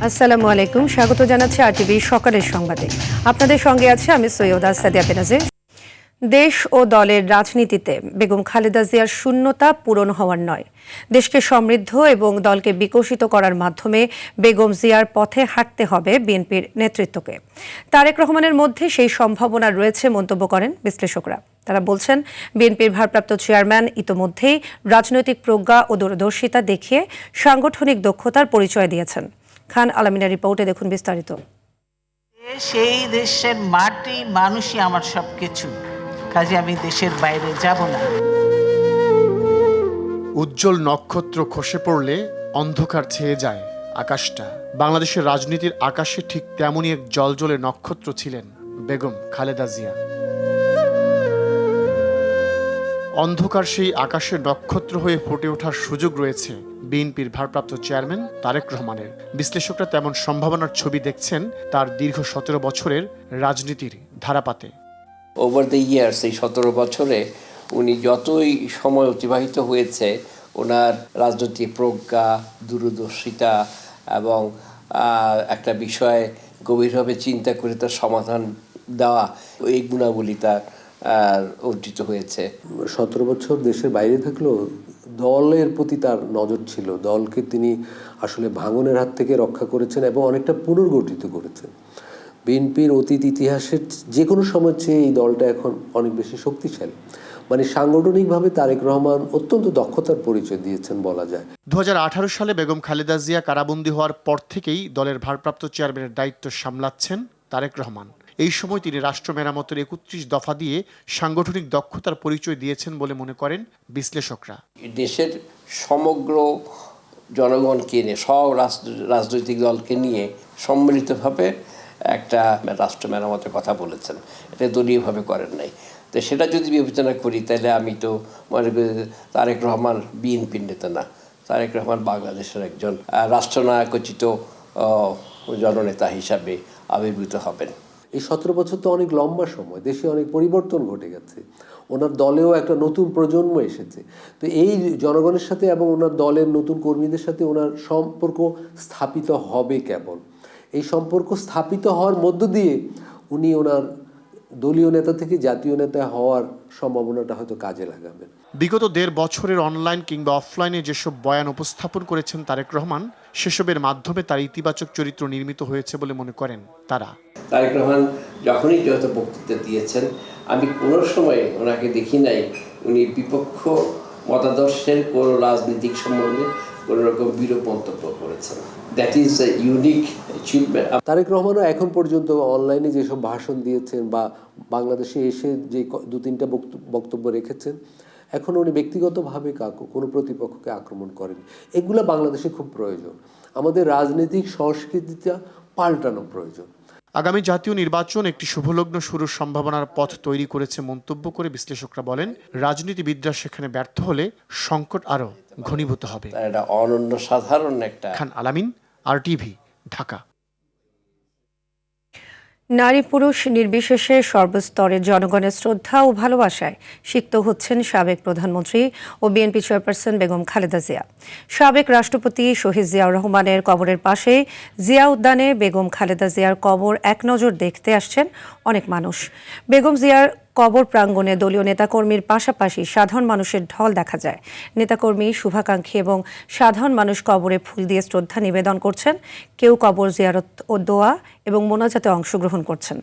আসসালামু আলাইকুম, স্বাগত জানাচ্ছি আরটিভি সকালের সংবাদে। আপনাদের সঙ্গে আছে আমি সৈয়দা সাদিয়া বেনাজে। দেশ ও দলের রাজনীতিতে বেগম খালেদা জিয়ার শূন্যতা পূরণ হওয়ার নয়, দেশকে সমৃদ্ধ এবং দলকে বিকশিত করার মাধ্যমে বেগম জিয়ার পথে হাঁটতে হবে বিএনপির নেতৃত্বকে। তারেক রহমানের মধ্যে সেই সম্ভাবনা রয়েছে মন্তব্য করেন বিশ্লেষকরা। তারা বলছেন, বিএনপির ভারপ্রাপ্ত চেয়ারম্যান ইতোমধ্যেই রাজনৈতিক প্রজ্ঞা ও দূরদর্শিতা দেখিয়ে সাংগঠনিক দক্ষতার পরিচয় দিয়েছেন। খান আলামিনের রিপোর্টে দেখুন বিস্তারিত। সেই দেশের মাটি মানুষই আমার সবকিছু, কাজে আমি দেশের বাইরে যাব না। উজ্জ্বল নক্ষত্র খসে পড়লে অন্ধকার ছেয়ে যায় আকাশটা। বাংলাদেশের রাজনীতির আকাশে ঠিক তেমনই এক জ্বলজ্বলে নক্ষত্র ছিলেন বেগম খালেদা জিয়া। অন্ধকার সেই আকাশের নক্ষত্র হয়ে ফুটে ওঠার সুযোগ রয়েছে বিএনপির ভারপ্রাপ্ত চেয়ারম্যান তারেক রহমানের। বিশ্লেষকরা তেমন সম্ভাবনার ছবি দেখছেন তার দীর্ঘ 17 বছরের রাজনীতির ধারাপাতে। ওভার দ্য ইয়ার্স, এই 17 বছরে উনি যতই সময় অতিবাহিত হয়েছে, ওনার রাজনৈতিক প্রজ্ঞা, দূরদর্শিতা এবং একটা বিষয়ে গভীরভাবে চিন্তা করে তার সমাধান দেওয়া, এই গুণাবলী তার অর্জিত হয়েছে। 17 বছর দেশের বাইরে থাকলেও দলের প্রতি তার নজর ছিল। দলকে তিনি আসলে ভাঙনের হাত থেকে রক্ষা করেছেন এবং অনেকটা পুনর্গঠিত করেছেন। বিএনপির অতীত ইতিহাসের যে কোনো সময় চেয়ে এই দলটা এখন অনেক বেশি শক্তিশালী। মানে সাংগঠনিকভাবে তারেক রহমান অত্যন্ত দক্ষতার পরিচয় দিয়েছেন বলা যায়। 2018 সালে বেগম খালেদা জিয়া কারাবন্দী হওয়ার পর থেকেই দলের ভারপ্রাপ্ত চেয়ারম্যানের দায়িত্ব সামলাচ্ছেন তারেক রহমান। এই সময় তিনি রাষ্ট্র মেরামতের 31 দফা দিয়ে সাংগঠনিক দক্ষতার পরিচয় দিয়েছেন বলে মনে করেন বিশ্লেষকরা। দেশের সমগ্র জনগণকে নিয়ে, সব রাজনৈতিক দলকে নিয়ে সম্মিলিতভাবে একটা রাষ্ট্র মেরামতের কথা বলেছেন। এটা দলীয়ভাবে করেন নাই। তো সেটা যদি বিবেচনা করি, তাহলে আমি তো মনে করি তারেক রহমান বিএনপির নেতা না, তারেক রহমান বাংলাদেশের একজন রাষ্ট্রনায়কোচিত জননেতা হিসাবে আবির্ভূত হবেন। এই 17 বছর তো অনেক লম্বা সময়, দেশে অনেক পরিবর্তন ঘটে গেছে। ওনার দলেও একটা নতুন প্রজন্ম এসেছে। তো এই জনগণের সাথে এবং ওনার দলের নতুন কর্মীদের সাথে ওনার সম্পর্ক স্থাপিত হবে কেবল। এই সম্পর্ক স্থাপিত হওয়ার মধ্য দিয়ে উনি ওনার দলীয় নেতা থেকে জাতীয় নেতা হওয়ার সম্ভাবনাটা হয়তো কাজে লাগাবেন। বিগত 1.5 বছরের অনলাইন কিংবা অফলাইনে যেসব বয়ান উপস্থাপন করেছেন তারেক রহমান, সেসবের মাধ্যমে তার ইতিবাচক চরিত্র নির্মিত হয়েছে বলে মনে করেন তারা। তারেক রহমান যখনই যত বক্তৃতা দিয়েছেন, আমি কোনো সময় ওনাকে দেখি নাই উনি বিপক্ষ মতাদর্শের কোনো রাজনীতিক সম্বন্ধে কোনো রকম বিরূপ মন্তব্য করেছেন। That is a unique achievement. Tarique রহমানও এখন পর্যন্ত অনলাইনে যেসব ভাষণ দিয়েছেন বা বাংলাদেশে এসে যে 2-3টা বক্তব্য রেখেছেন, এখন উনি ব্যক্তিগতভাবে কোনো প্রতিপক্ষকে আক্রমণ করেন। এগুলো বাংলাদেশে খুব প্রয়োজন। আমাদের রাজনৈতিক সংস্কৃতিটা পাল্টানো প্রয়োজন। আগামী জাতীয় নির্বাচন একটি শুভলগ্ন শুরুর সম্ভাবনার পথ তৈরি করেছে মন্তব্য করে বিশ্লেষকরা বলেন, রাজনীতিবিদরা সেখানে ব্যর্থ হলে সংকট আরও ঘনীভূত হবে। এটা অনন্য সাধারণ একটা। খান আলামিন, আরটিভি, ঢাকা। নারী পুরুষ নির্বিশেষে সর্বস্তরের জনগণের শ্রদ্ধা ও ভালোবাসায় সিক্ত হচ্ছেন সাবেক প্রধানমন্ত্রী ও বিএনপি চেয়ারপারসন বেগম খালেদা জিয়া। সাবেক রাষ্ট্রপতি শহীদ জিয়াউর রহমানের কবরের পাশে জিয়া উদ্যানে বেগম খালেদা জিয়ার কবর এক নজর দেখতে আসছেন অনেক মানুষ। বেগম জিয়ার কবর প্রাঙ্গণে দলীয় নেতাকর্মীর পাশাপাশি সাধারণ মানুষের ঢল দেখা যায়। নেতাকর্মী, শুভাকাঙ্ক্ষী এবং সাধারণ মানুষ কবরে ফুল দিয়ে শ্রদ্ধা নিবেদন করছেন। কেউ কবর জিয়ারত ও দোয়া এবং মোনাজাতে অংশগ্রহণ করছেন।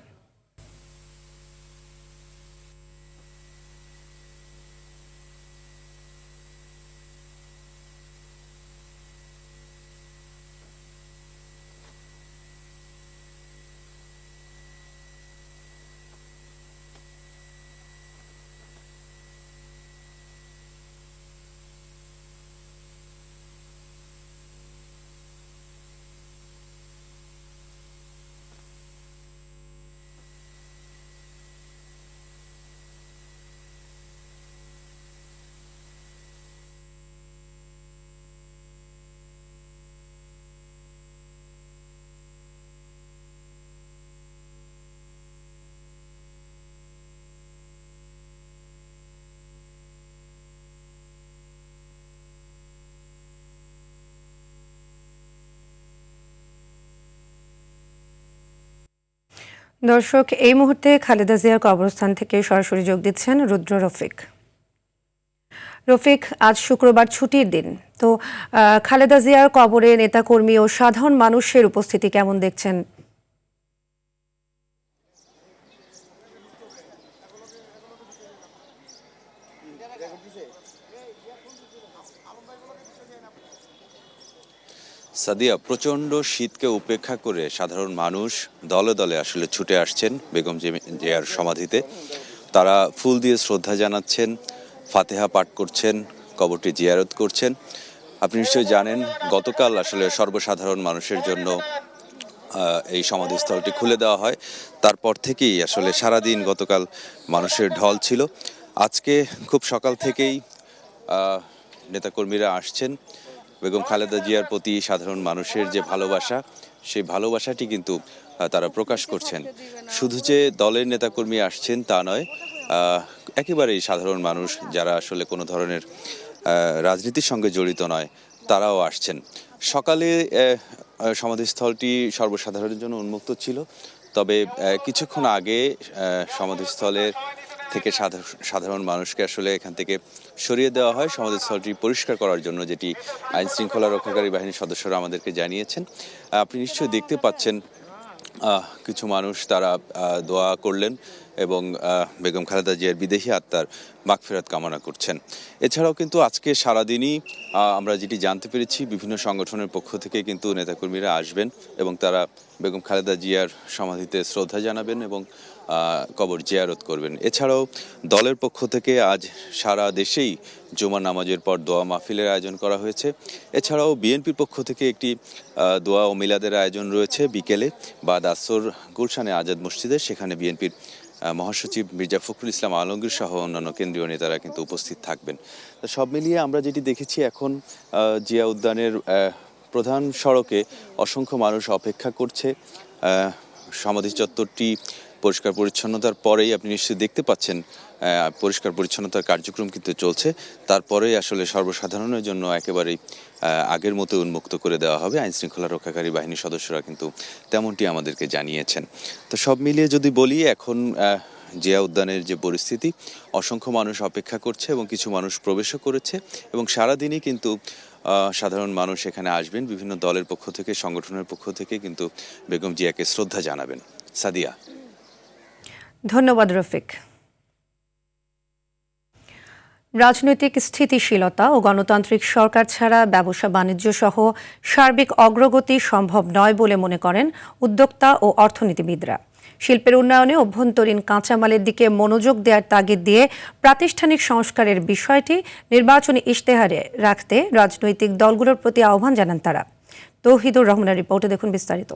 দর্শক, এই মুহূর্তে খালেদা জিয়ার কবরস্থান থেকে সরাসরি যোগ দিচ্ছেন রুদ্র রফিক। রফিক, আজ শুক্রবার ছুটির দিন, তো খালেদা জিয়ার কবরে নেতাকর্মী ও সাধারণ মানুষের উপস্থিতি কেমন দেখছেন? সাদিয়া, প্রচণ্ড শীতকে উপেক্ষা করে সাধারণ মানুষ দলে দলে আসলে ছুটে আসছেন বেগম জিয়ার সমাধিতে। তারা ফুল দিয়ে শ্রদ্ধা জানাচ্ছেন, ফাতেহা পাঠ করছেন, কবরটি জিয়ারত করছেন। আপনি নিশ্চয়ই জানেন, গতকাল আসলে সর্বসাধারণ মানুষের জন্য এই সমাধিস্থলটি খুলে দেওয়া হয়। তারপর থেকেই আসলে সারাদিন গতকাল মানুষের ঢল ছিল। আজকে খুব সকাল থেকেই নেতাকর্মীরা আসছেন। বেগম খালেদা জিয়ার প্রতি সাধারণ মানুষের যে ভালোবাসা, সেই ভালোবাসাটি কিন্তু তারা প্রকাশ করছেন। শুধু যে দলের নেতাকর্মী আসছেন তা নয়, একেবারেই সাধারণ মানুষ যারা আসলে কোনো ধরনের রাজনীতির সঙ্গে জড়িত নয়, তারাও আসছেন। সকালে সমাধিস্থলটি সর্বসাধারণের জন্য উন্মুক্ত ছিল, তবে কিছুক্ষণ আগে সমাধিস্থলের থেকে সাধারণ মানুষকে আসলে এখান থেকে সরিয়ে দেওয়া হয় সমাধিস্থলটি পরিষ্কার করার জন্য, যেটি আইন শৃঙ্খলা রক্ষাকারী বাহিনীর সদস্যরা আমাদেরকে জানিয়েছেন। আপনি নিশ্চয়ই দেখতে পাচ্ছেন কিছু মানুষ তারা দোয়া করলেন এবং বেগম খালেদা জিয়ার বিদেহী আত্মার মাগফিরাত কামনা করছেন। এছাড়াও কিন্তু আজকে সারাদিনই আমরা যেটি জানতে পেরেছি, বিভিন্ন সংগঠনের পক্ষ থেকে কিন্তু নেতাকর্মীরা আসবেন এবং তারা বেগম খালেদা জিয়ার সমাধিতে শ্রদ্ধা জানাবেন এবং কবর জিয়ারত করবেন। এছাড়াও দলের পক্ষ থেকে আজ সারা দেশেই জুমা নামাজের পর দোয়া মাহফিলের আয়োজন করা হয়েছে। এছাড়াও বিএনপির পক্ষ থেকে একটি দোয়া ও মিলাদের আয়োজন রয়েছে বিকেলে বাদ আসর গুলশানে আজাদ মসজিদে। সেখানে বিএনপির মহাসচিব মির্জা ফখরুল ইসলাম আলমগীর সহ অন্যান্য কেন্দ্রীয় নেতারা কিন্তু উপস্থিত থাকবেন। তো সব মিলিয়ে আমরা যেটি দেখেছি, এখন জিয়া উদ্যানের প্রধান সড়কে অসংখ্য মানুষ অপেক্ষা করছে। সমাধি চত্বরটি পরিষ্কার পরিচ্ছন্নতার পরেই আপনি নিশ্চয়ই দেখতে পাচ্ছেন পরিষ্কার পরিচ্ছন্নতার কার্যক্রম কিন্তু চলছে। তারপরেই আসলে সর্বসাধারণের জন্য একেবারেই আগের মতো উন্মুক্ত করে দেওয়া হবে। আইন শৃঙ্খলা রক্ষাকারী বাহিনীর সদস্যরা কিন্তু তেমনটি আমাদেরকে জানিয়েছেন। তো সব মিলিয়ে যদি বলি, এখন জিয়া উদ্যানের যে পরিস্থিতি, অসংখ্য মানুষ অপেক্ষা করছে এবং কিছু মানুষ প্রবেশও করেছে এবং সারাদিনই কিন্তু সাধারণ মানুষ এখানে আসবেন। বিভিন্ন দলের পক্ষ থেকে, সংগঠনের পক্ষ থেকে কিন্তু বেগম জিয়াকে শ্রদ্ধা জানাবেন। সাদিয়া। ধন্যবাদ রফিক। রাজনৈতিক স্থিতিশীলতা ও গণতান্ত্রিক সরকার ছাড়া ব্যবসা বাণিজ্য সহ সার্বিক অগ্রগতি সম্ভব নয় বলে মনে করেন উদ্যোক্তা ও অর্থনীতিবিদরা। শিল্পের উন্নয়নে অভ্যন্তরীণ কাঁচামালের দিকে মনোযোগ দেওয়ার তাগিদ দিয়ে প্রাতিষ্ঠানিক সংস্কারের বিষয়টি নির্বাচনী ইশতেহারে রাখতে রাজনৈতিক দলগুলোর প্রতি আহ্বান জানান তারা। তৌহিদুর রহমানের রিপোর্টে দেখুন বিস্তারিত।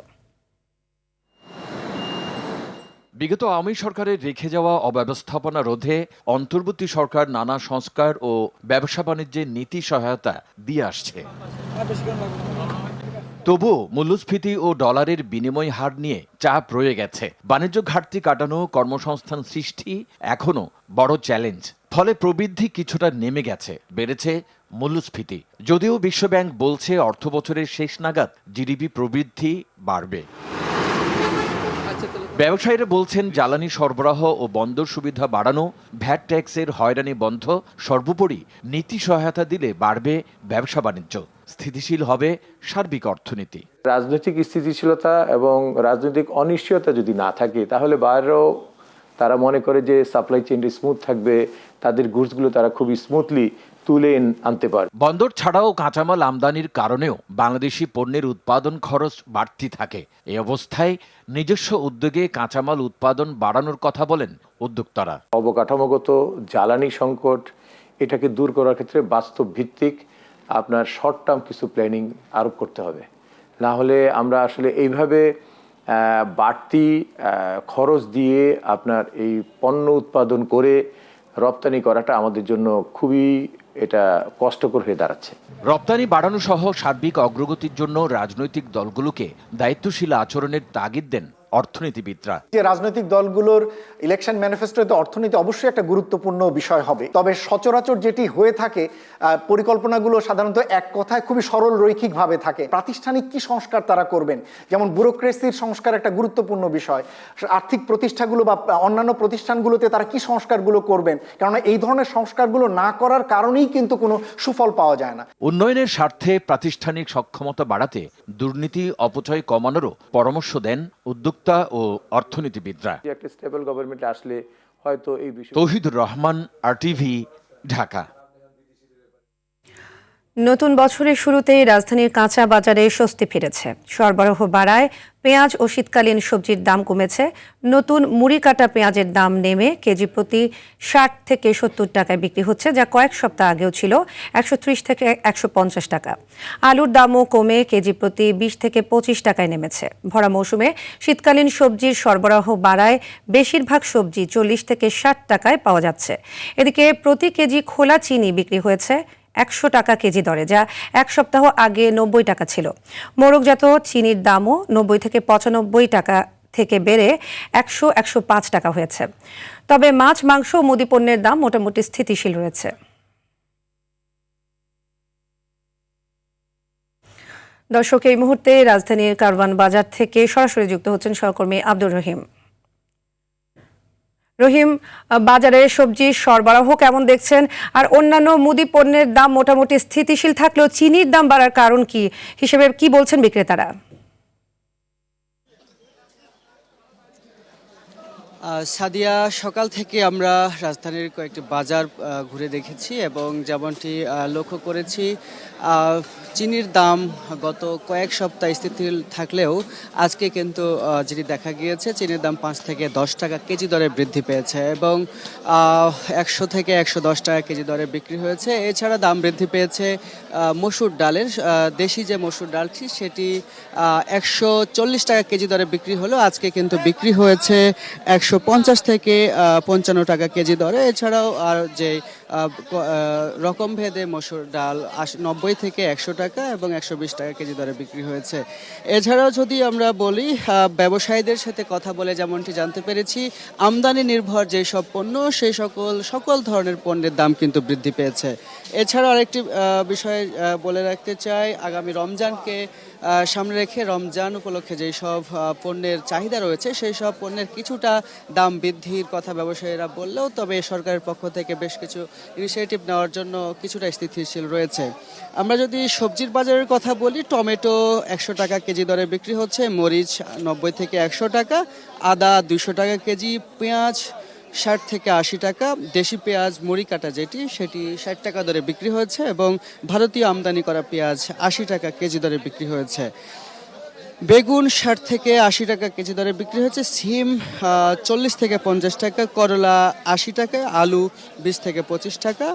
বিগত আওয়ামী সরকারের রেখে যাওয়া অব্যবস্থাপনা রোধে অন্তর্বর্তী সরকার নানা সংস্কার ও ব্যবসা বাণিজ্যের নীতি সহায়তা দিয়ে আসছে। তবুও মূল্যস্ফীতি ও ডলারের বিনিময় হার নিয়ে চাপ রয়ে গেছে। বাণিজ্য ঘাটতি কাটানো, কর্মসংস্থান সৃষ্টি এখনো বড় চ্যালেঞ্জ। ফলে প্রবৃদ্ধি কিছুটা নেমে গেছে, বেড়েছে মূল্যস্ফীতি। যদিও বিশ্বব্যাংক বলছে অর্থবছরের শেষ নাগাদ জিডিপি প্রবৃদ্ধি বাড়বে। ব্যবসায়ীরা বলছেন জ্বালানি সরবরাহ ও বন্দর সুবিধা বাড়ানো, ভ্যাট ট্যাক্সের হয়রানি বন্ধ, সর্বোপরি নীতি সহায়তা দিলে বাড়বে ব্যবসা বাণিজ্য, স্থিতিশীল হবে সার্বিক অর্থনীতি। রাজনৈতিক স্থিতিশীলতা এবং রাজনৈতিক অনিশ্চয়তা যদি না থাকে, তাহলে বাইরেও তারা মনে করে যে সাপ্লাই চেইনটি স্মুথ থাকবে, তাদের গুডসগুলো তারা খুব স্মুথলি তুলে আনতে পারে। বন্দর ছাড়াও কাঁচামাল আমদানির কারণেও বাংলাদেশি পণ্যের উৎপাদন খরচ বাড়তি থাকে। এই অবস্থায় নিজস্ব উদ্যোগে কাঁচামাল উৎপাদন বাড়ানোর কথা বলেন উদ্যোক্তারা। অবকাঠামোগত জ্বালানি সংকট, এটাকে দূর করার ক্ষেত্রে বাস্তব ভিত্তিক আপনার শর্ট টার্ম কিছু প্ল্যানিং আরোপ করতে হবে। না হলে আমরা আসলে এইভাবে বাড়তি খরচ দিয়ে আপনার এই পণ্য উৎপাদন করে রপ্তানি করাটা আমাদের জন্য খুবই এটা কষ্টকর হয়ে দাঁড়াচ্ছে। রপ্তানি বাড়ানো সহ সার্বিক অগ্রগতির জন্য রাজনৈতিক দলগুলোকে দায়িত্বশীল আচরণের তাগিদ দেন অর্থনীতিবিদরা। যে রাজনৈতিক দলগুলোর ইলেকশন ম্যানিফেস্টোতে অর্থনীতি অবশ্যই একটা গুরুত্বপূর্ণ বিষয় হবে, তবে সচরাচর যেটি হয়ে থাকে পরিকল্পনাগুলো সাধারণত এক কথায় খুবই সরল রৈখিকভাবে থাকে। প্রাতিষ্ঠানিক কি সংস্কার তারা করবেন, যেমন ব্যুরোক্রেসির সংস্কার একটা গুরুত্বপূর্ণ বিষয়, আর্থিক প্রতিষ্ঠানগুলো বা অন্যান্য প্রতিষ্ঠানগুলোতে তারা কি সংস্কারগুলো করবেন, কেননা এই ধরনের সংস্কারগুলো না করার কারণেই কিন্তু কোনো সুফল পাওয়া যায় না। উন্নয়নের স্বার্থে প্রাতিষ্ঠানিক সক্ষমতা বাড়াতে দুর্নীতি অপচয় কমানোরও পরামর্শ দেন উদ্যোক্তা ও অর্থনীতিবিদরা। একটা স্টেবল গভর্নমেন্ট আসলে হয়তো এই বিষয়। তৌহিদুর রহমান, RTV, ঢাকা। নতুন বছরের শুরুতেই রাজধানীর কাঁচা বাজারে স্বস্তি ফিরেছে। সরবরাহ বাড়ায় পেঁয়াজ ও শীতকালীন সবজির দাম কমেছে। নতুন মুড়ি কাটা পেঁয়াজের দাম নেমে কেজি প্রতি 60 থেকে 70 টাকায় বিক্রি হচ্ছে, যা কয়েক সপ্তাহ আগেও ছিল 130 থেকে 150 টাকা। আলুর দামও কমে কেজি প্রতি 20 থেকে 25 টাকায় নেমেছে। ভরা মৌসুমে শীতকালীন সবজির সরবরাহ বাড়ায় বেশিরভাগ সবজি 40 থেকে 60 টাকায় পাওয়া যাচ্ছে। এদিকে প্রতি কেজি খোলা চিনি বিক্রি হয়েছে 100 টাকা কেজি দরে, যা এক সপ্তাহ আগে 90 টাকা ছিল। মোড়কজাত চিনির দামও 90 থেকে 95 টাকা থেকে বেড়ে 100-105 টাকা হয়েছে। তবে মাছ, মাংস ও মুদি পণ্যের দাম মোটামুটি স্থিতিশীল রয়েছে। দর্শক, এই মুহূর্তে রাজধানীর কারওয়ান বাজার থেকে সরাসরি যুক্ত হচ্ছেন সহকর্মী আব্দুর রহিম। রহিম, বাজারে সবজির সরবরাহ কেমন দেখছেন? আর অন্যান্য মুদি পণ্যের দাম মোটামুটি স্থিতিশীল থাকলেও চিনির দাম বাড়ার কারণ কি হিসেবে কি বলছেন বিক্রেতারা? সাদিয়া, সকাল থেকে আমরা রাজধানীর কয়েকটি বাজার ঘুরে দেখেছি এবং যেমনটি লক্ষ্য করেছি, চিনির দাম গত কয়েক সপ্তাহ স্থিতিশীল থাকলেও আজকে কিন্তু যেটি দেখা গিয়েছে, চিনির দাম 5 থেকে 10 টাকা কেজি দরে বৃদ্ধি পেয়েছে এবং 100 থেকে 110 টাকা কেজি দরে বিক্রি হয়েছে। এছাড়া দাম বৃদ্ধি পেয়েছে মসুর ডালের। দেশি যে মসুর ডালটি সেটি 140 টাকা কেজি দরে বিক্রি হলো, আজকে কিন্তু বিক্রি হয়েছে 150 থেকে 55 টাকা কেজি দরে। এছাড়াও আর যে রকম ভেদে মসুর ডাল 90 থেকে 100 টাকা এবং 120 টাকা কেজি দরে বিক্রি হয়েছে। এছাড়াও যদি আমরা বলি, ব্যবসায়ীদের সাথে কথা বলে যেমনটি জানতে পেরেছি, আমদানি নির্ভর যেসব পণ্য সেই সকল ধরনের পণ্যের দাম কিন্তু বৃদ্ধি পেয়েছে। এছাড়াও আরেকটি বিষয় বলে রাখতে চাই, আগামী রমজানকে সামনে রেখে রমজান উপলক্ষে যেই সব পণ্যের চাহিদা রয়েছে সেই সব পণ্যের কিছুটা দাম বৃদ্ধির কথা ব্যবসায়ীরা বললেও তবে সরকারের পক্ষ থেকে বেশ কিছু ইনিশিয়েটিভ নেওয়ার জন্য কিছুটা স্থিতিশীল রয়েছে। আমরা যদি সবজির বাজারের কথা বলি, টমেটো 100 টাকা কেজি দরে বিক্রি হচ্ছে, মরিচ 90 থেকে 100 টাকা, আদা 200 টাকা কেজি, পেঁয়াজ 60 থেকে 80 টাকা, দেশি পেঁয়াজ মুড়ি কাটা সেটি 60 টাকা দরে বিক্রি হয়েছে এবং ভারতীয় আমদানি করা পেঁয়াজ 80 টাকা কেজি দরে বিক্রি হয়েছে। বেগুন 60 থেকে 80 টাকা কেজি দরে বিক্রি হয়েছে, সিম 40 থেকে 50 টাকা, করলা 80 টাকা, আলু 20 থেকে 25 টাকা,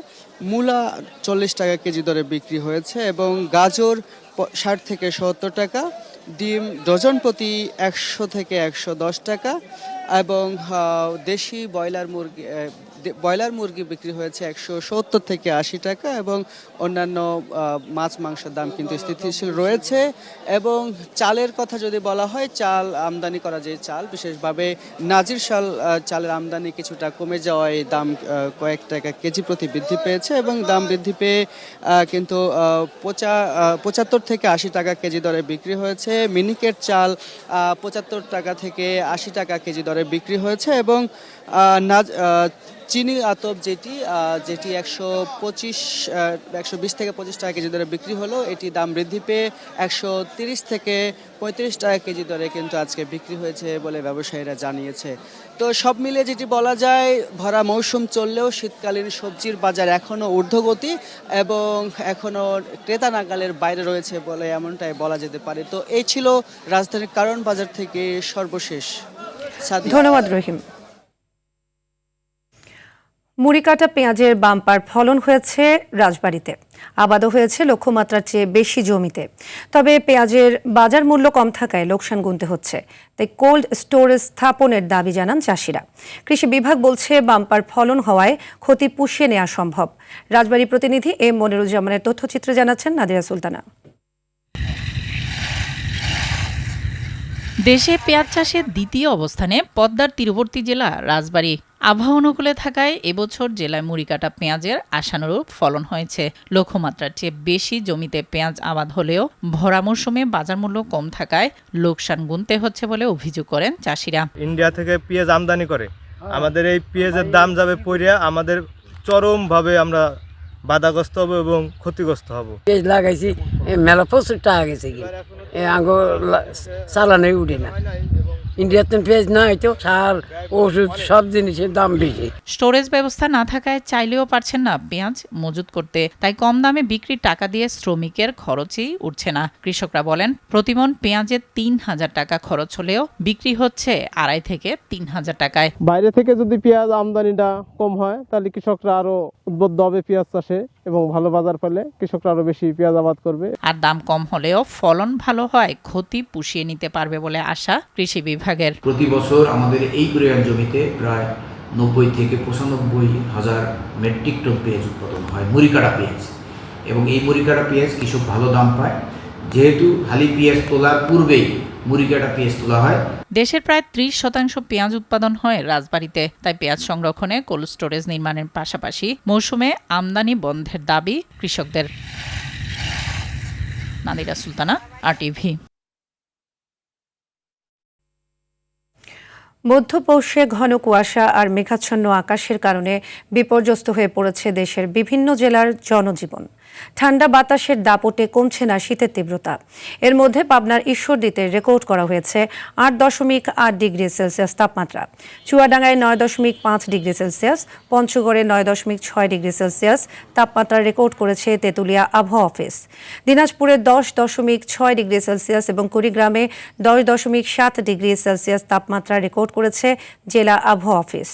মূলা 40 টাকা কেজি দরে বিক্রি হয়েছে এবং গাজর 60 থেকে 70 টাকা, ডিম ডজন প্রতি 100 থেকে 110 টাকা এবং দেশি ব্রয়লার মুরগি বিক্রি হয়েছে 170 থেকে 80 টাকা এবং অন্যান্য মাছ মাংসের দাম কিন্তু স্থিতিশীল রয়েছে। এবং চালের কথা যদি বলা হয়, চাল আমদানি করা যে চাল, বিশেষভাবে নাজির চালের আমদানি কিছুটা কমে যাওয়ায় দাম কয়েক টাকা কেজি প্রতি বৃদ্ধি পেয়েছে এবং দাম বৃদ্ধি পেয়ে কিন্তু 75 থেকে 80 টাকা কেজি দরে বিক্রি হয়েছে। মিনিকেট চাল 75 টাকা থেকে 80 টাকা কেজি দরে বিক্রি হয়েছে এবং চিনি আতপ যেটি 120 থেকে 25 টাকা কেজি দরে বিক্রি হলো, এটি দাম বৃদ্ধি পেয়ে 130 থেকে 35 টাকা কেজি দরে কিন্তু আজকে বিক্রি হয়েছে বলে ব্যবসায়ীরা জানিয়েছে। তো সব মিলে যেটি বলা যায়, ভরা মৌসুম চললেও শীতকালীন সবজির বাজার এখনও ঊর্ধ্বগতি এবং এখনও ক্রেতা নাগালের বাইরে রয়েছে বলে এমনটাই বলা যেতে পারে। তো এই ছিল রাজধানীর কারওয়ান বাজার থেকে সর্বশেষ। ধন্যবাদ রহিম। মুড়ি কাটা পেঁয়াজের বাম্পার ফলন হয়েছে রাজবাড়ীতে, আবাদও হয়েছে লক্ষ্যমাত্রার চেয়ে বেশি জমিতে। তবে পেঁয়াজের বাজার মূল্য কম থাকায় লোকসান গুনতে হচ্ছে, তাই কোল্ড স্টোরেজ স্থাপনের দাবি জানান চাষিরা। কৃষি বিভাগ বলছে বাম্পার ফলন হওয়ায় ক্ষতি পুষিয়ে নেওয়া সম্ভব। রাজবাড়ী প্রতিনিধি এম মনিরুজ্জামানের তথ্যচিত্রে জানাচ্ছেন নাদিরা সুলতানা। দেশে পেঁয়াজ চাষের দ্বিতীয় অবস্থানে পদ্মার তীরবর্তী জেলা রাজবাড়ী। আবহাওয়া অনুকূলে থাকায় এবছর জেলায় মুড়িকাটা পেঁয়াজের আশানুরূপ ফলন হয়েছে। লক্ষ্যমাত্রার চেয়ে বেশি জমিতে পেঁয়াজ আবাদ হলেও ভরা মৌসুমে বাজার মূল্য কম থাকায় লোকসান গুনতে হচ্ছে বলে অভিযোগ করেন চাষিরা। ইন্ডিয়া থেকে পেঁয়াজ আমদানি করে আমাদের এই পেঁয়াজের দাম যাবে পড়িয়া আমাদের চরমভাবে আমরা বাধাগ্রস্ত হব এবং ক্ষতিগ্রস্ত হব। পেঁয়াজ লাগাইছি মেলা প্রচুর টাকা গেছে কি চালানোই উঠে না। ইন্ডিয়াতে পেঁয়াজ না হয়তো সার ওষুধ সব জিনিসের দাম বেশি। স্টোরেজ ব্যবস্থা না থাকায় চাইলেও পারছেন না পেঁয়াজ মজুত করতে, তাই কম দামে বিক্রির টাকা দিয়ে শ্রমিকের খরচই উঠছে না। কৃষকরা বলেন প্রতিমন পেঁয়াজের ৩,০০০ টাকা খরচ হলেও বিক্রি হচ্ছে ২,৫০০ থেকে ৩,০০০ টাকায়। বাইরে থেকে যদি পেঁয়াজ আমদানিটা কম হয় তাহলে কৃষকরা আরো উদ্বুদ্ধ হবে পেঁয়াজ চাষে এবং ভালো বাজার পেলে কৃষকরা আরো বেশি পেঁয়াজ আবাদ করবে। আর দাম কম হলেও ফলন ভালো হয় ক্ষতি পুষিয়ে নিতে পারবে বলে আশা কৃষি বিভাগের। প্রতি বছর আমাদের এই পরিমাণ জমিতে প্রায় ৯০ থেকে ৯৫ হাজার মেট্রিক টন পেঁয়াজ উৎপাদন হয়, মুড়িকাটা পেঁয়াজ। এবং এই মুড়িকাটা পেঁয়াজ কৃষক ভালো দাম পায়, যেহেতু হালি পেঁয়াজ তোলার পূর্বেই মুড়িকাটা পেঁয়াজ তোলা হয়। দেশের প্রায় ৩০% পেঁয়াজ উৎপাদন হয় রাজবাড়ীতে, তাই পেঁয়াজ সংরক্ষণে কোল্ড স্টোরেজ নির্মাণের পাশাপাশি মৌসুমে আমদানি বন্ধের দাবি কৃষকদের। নাদিরা সুলতানা, RTV। মধ্যপৌষে ঘন কুয়াশা আর মেঘাচ্ছন্ন আকাশের কারণে বিপর্যস্ত হয়ে পড়েছে দেশের বিভিন্ন জেলার জনজীবন। ঠান্ডা বাতাসের দাপটে কমছে না শীতের তীব্রতা। এর মধ্যে পাবনার ঈশ্বরদীতে রেকর্ড করা হয়েছে ৮.৮ ডিগ্রি সেলসিয়াস তাপমাত্রা, চুয়াডাঙ্গায় ৯.৫ ডিগ্রি সেলসিয়াস, পঞ্চগড়ে ৯.৬ ডিগ্রি সেলসিয়াস তাপমাত্রা রেকর্ড করেছে তেঁতুলিয়া আবহাওয়া অফিস। দিনাজপুরে 10.৬ ডিগ্রি সেলসিয়াস এবং কুড়িগ্রামে 10.৭ ডিগ্রি সেলসিয়াস তাপমাত্রা রেকর্ড করেছে জেলা আবহাওয়া অফিস।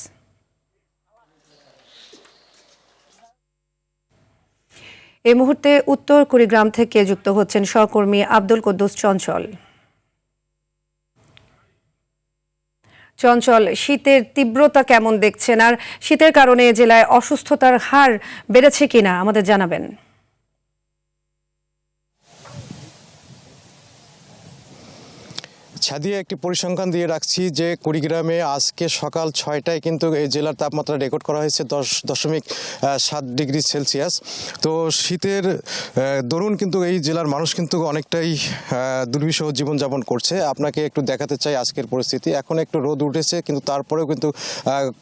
এই মুহূর্তে উত্তর কুড়িগ্রাম থেকে যুক্ত হচ্ছেন সহকর্মী আব্দুল কুদ্দুস চঞ্চল। চঞ্চল, শীতের তীব্রতা কেমন দেখছেন আর শীতের কারণে জেলায় অসুস্থতার হার বেড়েছে কিনা আমাদের জানাবেন। ছাদিয়ে একটি পরিসংখ্যান দিয়ে রাখছি যে কুড়িগ্রামে আজকে সকাল ৬টায় কিন্তু এই জেলার তাপমাত্রা রেকর্ড করা হয়েছে 10.৭ ডিগ্রি সেলসিয়াস। তো শীতের দরুন কিন্তু এই জেলার মানুষ কিন্তু অনেকটাই দুর্বিষহ জীবনযাপন করছে। আপনাকে একটু দেখাতে চাই আজকের পরিস্থিতি। এখন একটু রোদ উঠেছে কিন্তু তারপরেও কিন্তু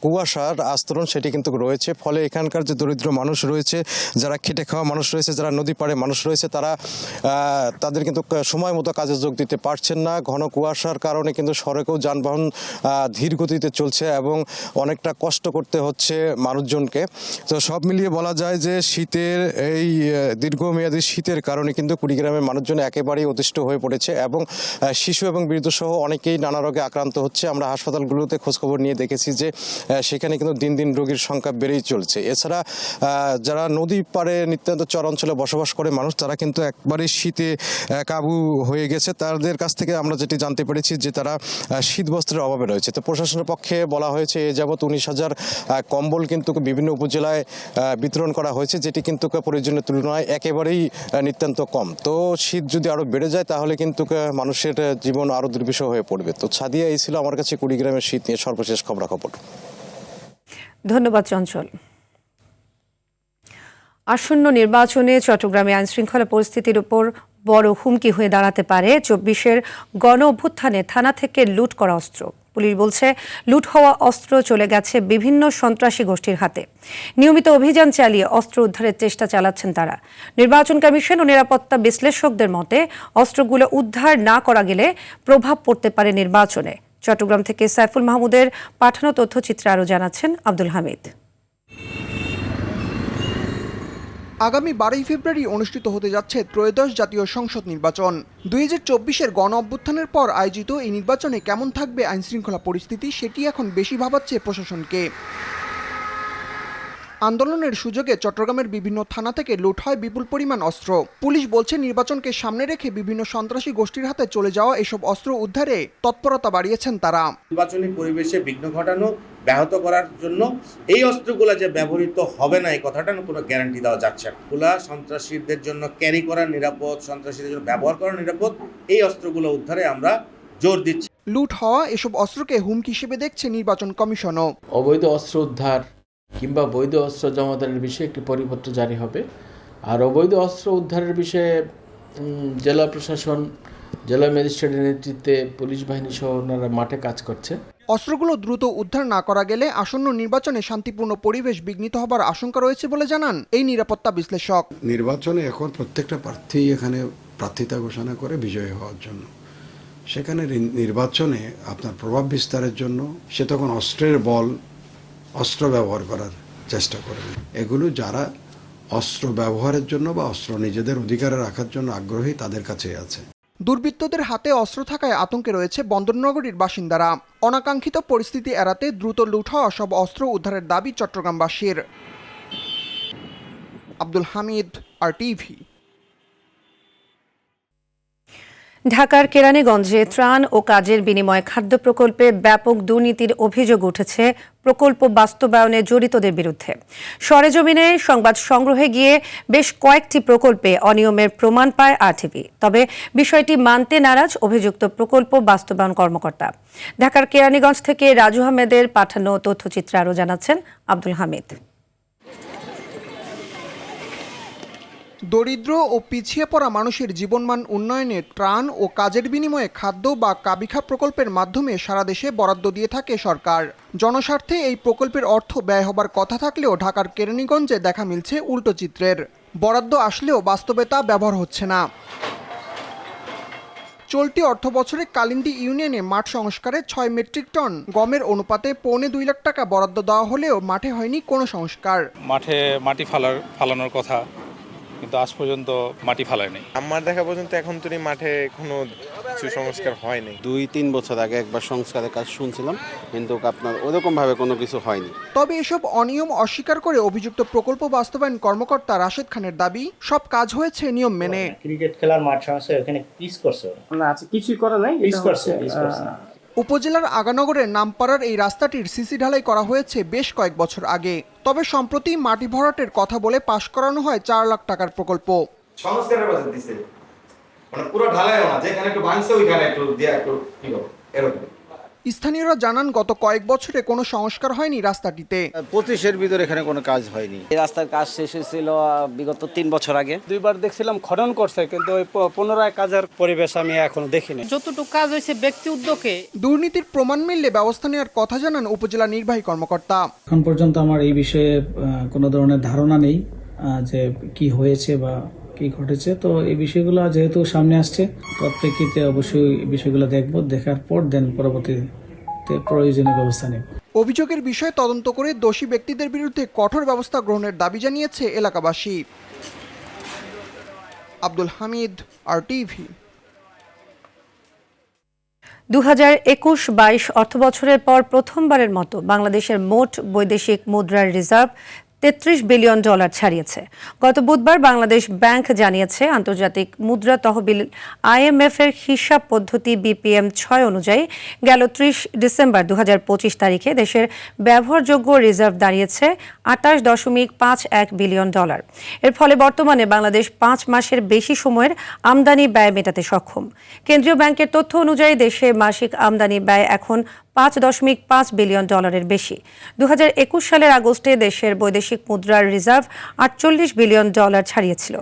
কুয়াশার আস্তরণ সেটি কিন্তু রয়েছে। ফলে এখানকার যে দরিদ্র মানুষ রয়েছে, যারা খেটে খাওয়া মানুষ রয়েছে, যারা নদী পাড়ে মানুষ রয়েছে, তাদের কিন্তু সময় মতো কাজে যোগ দিতে পারছেন না। ঘন কুয়াশার কারণে কিন্তু সড়কেও যানবাহন ধীর গতিতে চলছে এবং অনেকটা কষ্ট করতে হচ্ছে মানুষজনকে। তো সব মিলিয়ে বলা যায় যে শীতের এই দীর্ঘমেয়াদী শীতের কারণে কিন্তু কুড়িগ্রামের মানুষজন একেবারেই অতিষ্ঠ হয়ে পড়েছে এবং শিশু এবং বৃদ্ধ সহ অনেকেই নানা রোগে আক্রান্ত হচ্ছে। আমরা হাসপাতালগুলোতে খোঁজখবর নিয়ে দেখেছি যে সেখানে কিন্তু দিন দিন রোগীর সংখ্যা বেড়েই চলছে। এছাড়া যারা নদী পাড়ে নিত্যান্ত চর অঞ্চলে বসবাস করে মানুষ, তারা কিন্তু একবারে শীতে কাবু হয়ে গেছে। তাদের কাছ থেকে আমরা যেটি জানতে পেরেছি যে তারা শীত বস্ত্রের অভাবে রয়েছে। তো প্রশাসনের পক্ষে বলা হয়েছে এ যাবৎ ১৯,০০০ কম্বল কিন্তু বিভিন্ন উপজেলায় বিতরণ করা হয়েছে, যেটি কিন্তু প্রয়োজনের তুলনায় একেবারেই নিতান্ত কম। তো শীত যদি আরও বেড়ে যায় তাহলে কিন্তু মানুষের জীবন আরও দুর্বিষহ হয়ে পড়বে। তো ছাদিয়া এই ছিল আমার কাছে কুড়িগ্রামের শীত নিয়ে সর্বশেষ খবরাখবর। ধন্যবাদ চঞ্চল। আসন্ন নির্বাচনে চট্টগ্রামে আইনশৃঙ্খলা পরিস্থিতির উপর বড় হুমকি হয়ে দাঁড়াতে পারে ২৪-এর গণ অভ্যুত্থানে থানা থেকে লুট করা অস্ত্র। পুলিশ বলছে লুট হওয়া অস্ত্র চলে গেছে বিভিন্ন সন্ত্রাসী গোষ্ঠীর হাতে। নিয়মিত অভিযান চালিয়ে অস্ত্র উদ্ধারের চেষ্টা চালাচ্ছেন তারা। নির্বাচন কমিশন ও নিরাপত্তা বিশ্লেষকদের মতে অস্ত্রগুলো উদ্ধার না করা গেলে প্রভাব পড়তে পারে নির্বাচনে। চট্টগ্রাম থেকে সাইফুল মাহমুদের পাঠানো তথ্যচিত্রে আরও জানাচ্ছেন আব্দুল হামিদ। আগামী 12 ফেব্রুয়ারি অনুষ্ঠিত হতে যাচ্ছে ত্রয়োদশ জাতীয় সংসদ নির্বাচন। ২০২৪-এর গণ অভ্যুত্থানের পর আয়োজিত এই নির্বাচনে কেমন থাকবে আইনশৃঙ্খলা পরিস্থিতি, সেটি এখন বেশি ভাবাচ্ছে প্রশাসনকে। আন্দোলনের সুযোগে চট্টগ্রামের বিভিন্ন থানা থেকে লুট হয় বিপুল পরিমাণ অস্ত্র। পুলিশ বলছে নির্বাচনকে সামনে রেখে বিভিন্ন সন্ত্রাসী গোষ্ঠীর হাতে চলে যাওয়া এসব অস্ত্র উদ্ধারে তৎপরতা বাড়িয়েছেন তারা। নির্বাচনী পরিবেশে বিঘ্ন ঘটানো, ব্যাহত করার জন্য এই অস্ত্রগুলো যে ব্যবহৃত হবে না এই কথাটা কোনো গ্যারান্টি দেওয়া যাচ্ছে না। এগুলা সন্ত্রাসীদের জন্য ক্যারি করা নিরাপদ, সন্ত্রাসীদের জন্য ব্যবহার করা নিরাপদ, এই অস্ত্রগুলো উদ্ধারে আমরা জোর দিচ্ছি। লুট হওয়া এসব অস্ত্রকে হুমকি হিসেবে দেখছে নির্বাচন কমিশনও। অবৈধ অস্ত্র উদ্ধার কিংবা বৈধ অস্ত্র জমাদানের বিষয়ে একটি পরিপত্র জারি হবে। আর অবৈধ অস্ত্র উদ্ধারের বিষয়ে জেলা প্রশাসন, জেলা ম্যাজিস্ট্রেটের নেতৃত্বে পুলিশ বাহিনী সহ ওনারা মাঠে কাজ করছে। অস্ত্রগুলো দ্রুত উদ্ধার না করা গেলে আসন্ন নির্বাচনে শান্তিপূর্ণ পরিবেশ বিঘ্নিত হবার আশঙ্কা রয়েছে বলে জানান এই নিরাপত্তা বিশ্লেষক। নির্বাচনে এখন প্রত্যেকটা প্রার্থী এখানে প্রার্থিতা ঘোষণা করে বিজয়ী হওয়ার জন্য, সেখানে নির্বাচনে আপনার প্রভাব বিস্তারের জন্য সে তখন অস্ত্র ব্যবহার করার চেষ্টা করবে। এগুলো যারা অস্ত্র ব্যবহারের জন্য বা অস্ত্র নিজেদের অধিকারে রাখার জন্য আগ্রহী তাদের কাছেই আছে। দুর্বৃত্তদের হাতে অস্ত্র থাকায় আতঙ্কে রয়েছে বন্দরনগরীর বাসিন্দারা। অনাকাঙ্ক্ষিত পরিস্থিতি এড়াতে দ্রুত লুট হওয়া সব অস্ত্র উদ্ধারের দাবি চট্টগ্রামবাসীর। আব্দুল হামিদ, RTV। ঢাকার কেরানীগঞ্জে ত্রাণ ও কাজের বিনিময়ে খাদ্য প্রকল্পে ব্যাপক দুর্নীতির অভিযোগ উঠেছে প্রকল্প বাস্তবায়নে জড়িতদের বিরুদ্ধে। সরেজমিনে সংবাদ সংগ্রহে গিয়ে বেশ কয়েকটি প্রকল্পে অনিয়মের প্রমাণ পায় RTV। তবে বিষয়টি মানতে নারাজ অভিযুক্ত প্রকল্প বাস্তবায়ন কর্মকর্তা। ঢাকার কেরানীগঞ্জ থেকে রাজু আহমেদের পাঠানো তথ্যচিত্রে আরও জানাচ্ছেন আব্দুল হামিদ। দরিদ্র ও পিছিয়ে পড়া মানুষের জীবনমান উন্নয়নে ত্রাণ ও কাজের বিনিময়ে খাদ্য বা কাবিখা প্রকল্পের মাধ্যমে সারা দেশে বরাদ্দ দিয়ে থাকে সরকার। জনস্বার্থে এই প্রকল্পের অর্থ ব্যয় হবার কথা থাকলেও ঢাকার কেরানীগঞ্জে দেখা মিলছে উল্টো চিত্রের। বরাদ্দ আসলেও বাস্তবে তা ব্যবহার হচ্ছে না। চলতি অর্থ বছরে কালিন্দী ইউনিয়নে মাঠ সংস্কারে 6 মেট্রিক টন গমের অনুপাতে 2.25 লাখ টাকা বরাদ্দ দেওয়া হলেও মাঠে হয়নি কোনো সংস্কার। মাটি ফালানোর কথা, কিন্তু আজ পর্যন্ত মাটি ফালায় নাই। আমার দেখা পর্যন্ত এখন তো মাঠে কোনো কিছু সংস্কার হয়নি। 2-3 বছর আগে একবার সংস্কারের কাজ শুনছিলাম, কিন্তু আপনার ওরকম ভাবে কোনো কিছু হয়নি। তবে এসব অনিয়ম অস্বীকার করে অভিযুক্ত প্রকল্প বাস্তবায়ন কর্মকর্তা রাশেদ খানের দাবি, সব কাজ হয়েছে নিয়ম মেনে। ক্রিকেট খেলার মাঠ সংস্কার এখানে পিচ করছে না, আছে কিছুই করা নাই, পিচ করছে। উপজেলার আগানগরের নামপাড়ার এই রাস্তাটির সিসি ঢালাই করা হয়েছে বেশ কয়েক বছর আগে। তবে সম্প্রতি মাটি ভরাটের কথা বলে পাশ করানো হয় 4 লাখ টাকার প্রকল্প। সংস্কারের বাজেট দিছে, মানে পুরো ঢালাইও না, যেখানে একটু ভাঙছে ওইখানে একটু দিয়া একটু কি হবে এরকম। স্থানীয়রা জানান গত কয়েক বছরে কোনো সংস্কার হয়নি রাস্তাটিতে। 25-এর ভিতরে এখানে কোনো কাজ হয়নি। এই রাস্তার কাজ শেষ হয়েছিল বিগত 3 বছর আগে। 2বার দেখছিলাম খনন করছে, কিন্তু ওই পুনরায় কাজের পরিবেশ আমি এখনো দেখিনি। যতটুকু কাজ হয়েছে ব্যক্তি উদ্যোগে। দুর্নীতির প্রমাণ মিললে ব্যবস্থা নেওয়ার কথা জানান উপজেলা নির্বাহী কর্মকর্তা। এখন পর্যন্ত আমার এই বিষয়ে কোনো ধরনের ধারণা নেই যে কি হয়েছে বা কি ঘটেছে। তো এই বিষয়গুলো যেহেতু সামনে আসছে, প্রত্যেককে অবশ্যই বিষয়গুলো দেখব, দেখার পর দেন পরবর্তীতে প্রয়োজনীয় ব্যবস্থা নেব। অভিযোগের বিষয়ে তদন্ত করে দোষী ব্যক্তিদের বিরুদ্ধে কঠোর ব্যবস্থা গ্রহণের দাবি জানিয়েছে এলাকাবাসী। আব্দুল হামিদ, RTV। 2021-22 অর্থবছরের পর প্রথমবারের মতো বাংলাদেশের মোট বৈদেশিক মুদ্রার রিজার্ভ $33 বিলিয়ন ছাড়িয়েছে। গত বুধবার বাংলাদেশ ব্যাংক জানিয়েছে, আন্তর্জাতিক মুদ্রা তহবিল IMF এর হিসাব পদ্ধতি BPM 6 অনুযায়ী গেল 30 ডিসেম্বর 2025 তারিখে দেশের ব্যবহারযোগ্য রিজার্ভ দাঁড়িয়েছে $28.51 বিলিয়ন। এর ফলে বর্তমানে বাংলাদেশ 5 মাসের বেশি সময়ের আমদানি ব্যয় মেটাতে সক্ষম। কেন্দ্রীয় ব্যাংকের তথ্য অনুযায়ী দেশে মাসিক আমদানি ব্যয় এখন $5.5 বিলিয়ন বেশি। 2021 সালের আগস্টে দেশের বৈদেশিক মুদ্রার রিজার্ভ $48 বিলিয়ন ছাড়িয়েছিল।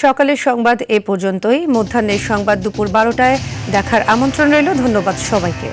সকালের সংবাদ এ পর্যন্তই। মধ্যাহ্নের সংবাদ দুপুর 12টায় দেখার আমন্ত্রণ রইল। ধন্যবাদ সবাইকে।